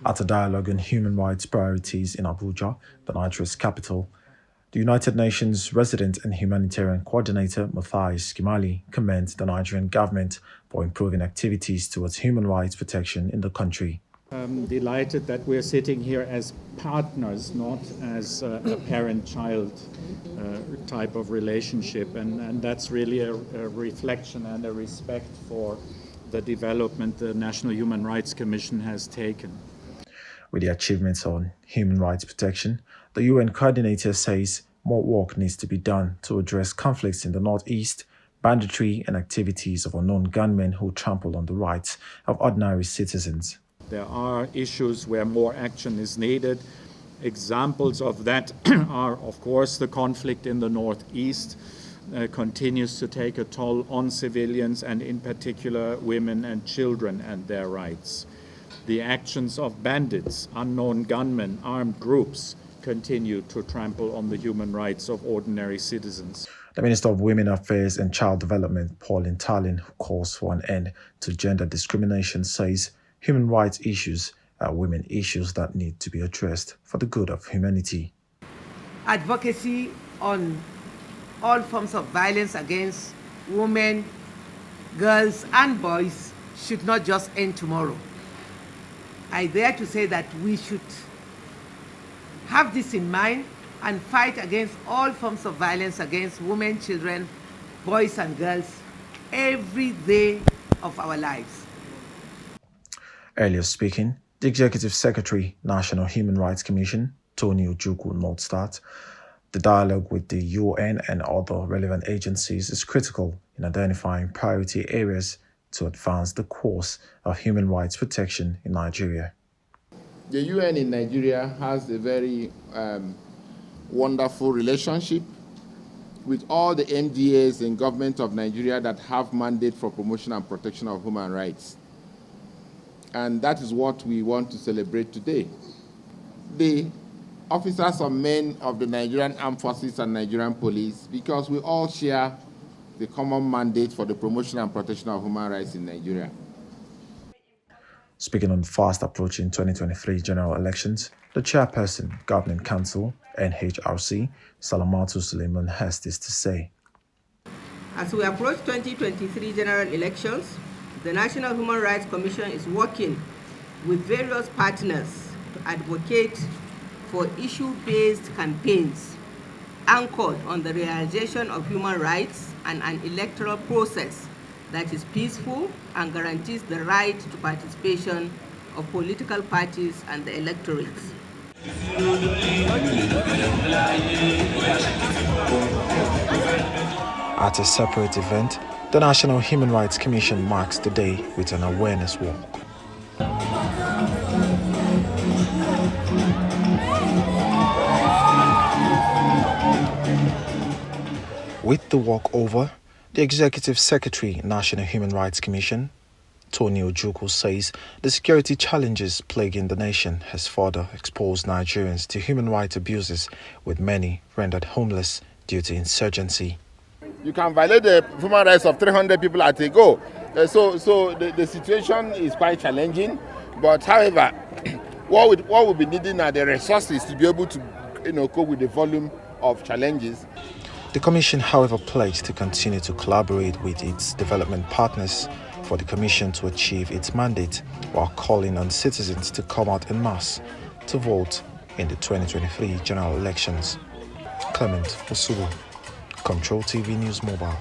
At a dialogue on human rights priorities in Abuja, the Nigeria's capital, the United Nations Resident and Humanitarian Coordinator Matthias Kimali commended the Nigerian government for improving activities towards human rights protection in the country. I'm delighted that we're sitting here as partners, not as a parent-child type of relationship, and that's really a reflection and a respect for the development the National Human Rights Commission has taken. With the achievements on human rights protection, the UN coordinator says more work needs to be done to address conflicts in the northeast, banditry, and activities of unknown gunmen who trample on the rights of ordinary citizens. There are issues where more action is needed. Examples of that are, of course, the conflict in the northeast continues to take a toll on civilians and in particular women and children and their rights. The actions of bandits, unknown gunmen, armed groups continue to trample on the human rights of ordinary citizens. The Minister of Women Affairs and Child Development, Pauline Tallinn, who calls for an end to gender discrimination, says human rights issues are women issues that need to be addressed for the good of humanity. Advocacy on all forms of violence against women, girls, and boys should not just end tomorrow. I dare to say that we should have this in mind and fight against all forms of violence against women, children, boys, and girls every day of our lives. Earlier speaking, the Executive Secretary, National Human Rights Commission, Tony Ojukwu, notes that the dialogue with the UN and other relevant agencies is critical in identifying priority areas to advance the course of human rights protection in Nigeria. The UN in Nigeria has a very wonderful relationship with all the MDAs and government of Nigeria that have mandate for promotion and protection of human rights. And that is what we want to celebrate today. The officers and men of the Nigerian Armed Forces and Nigerian Police, because we all share the common mandate for the promotion and protection of human rights in Nigeria. Speaking on fast approaching 2023 general elections, the chairperson, Governing Council, NHRC, Salamatu Suleiman, has this to say. As we approach 2023 general elections, the National Human Rights Commission is working with various partners to advocate for issue-based campaigns anchored on the realization of human rights and an electoral process that is peaceful and guarantees the right to participation of political parties and the electorate. At a separate event, the National Human Rights Commission marks the day with an awareness walk. With the walk over, the Executive Secretary, National Human Rights Commission, Tony Ojukwu, says the security challenges plaguing the nation has further exposed Nigerians to human rights abuses, with many rendered homeless due to insurgency. You can violate the human rights of 300 people at a go. So the situation is quite challenging. But however, what we'll be needing are the resources to be able to cope with the volume of challenges. The Commission, however, pledged to continue to collaborate with its development partners for the Commission to achieve its mandate, while calling on citizens to come out en masse to vote in the 2023 general elections. Clement Osubu, Control TV News Mobile.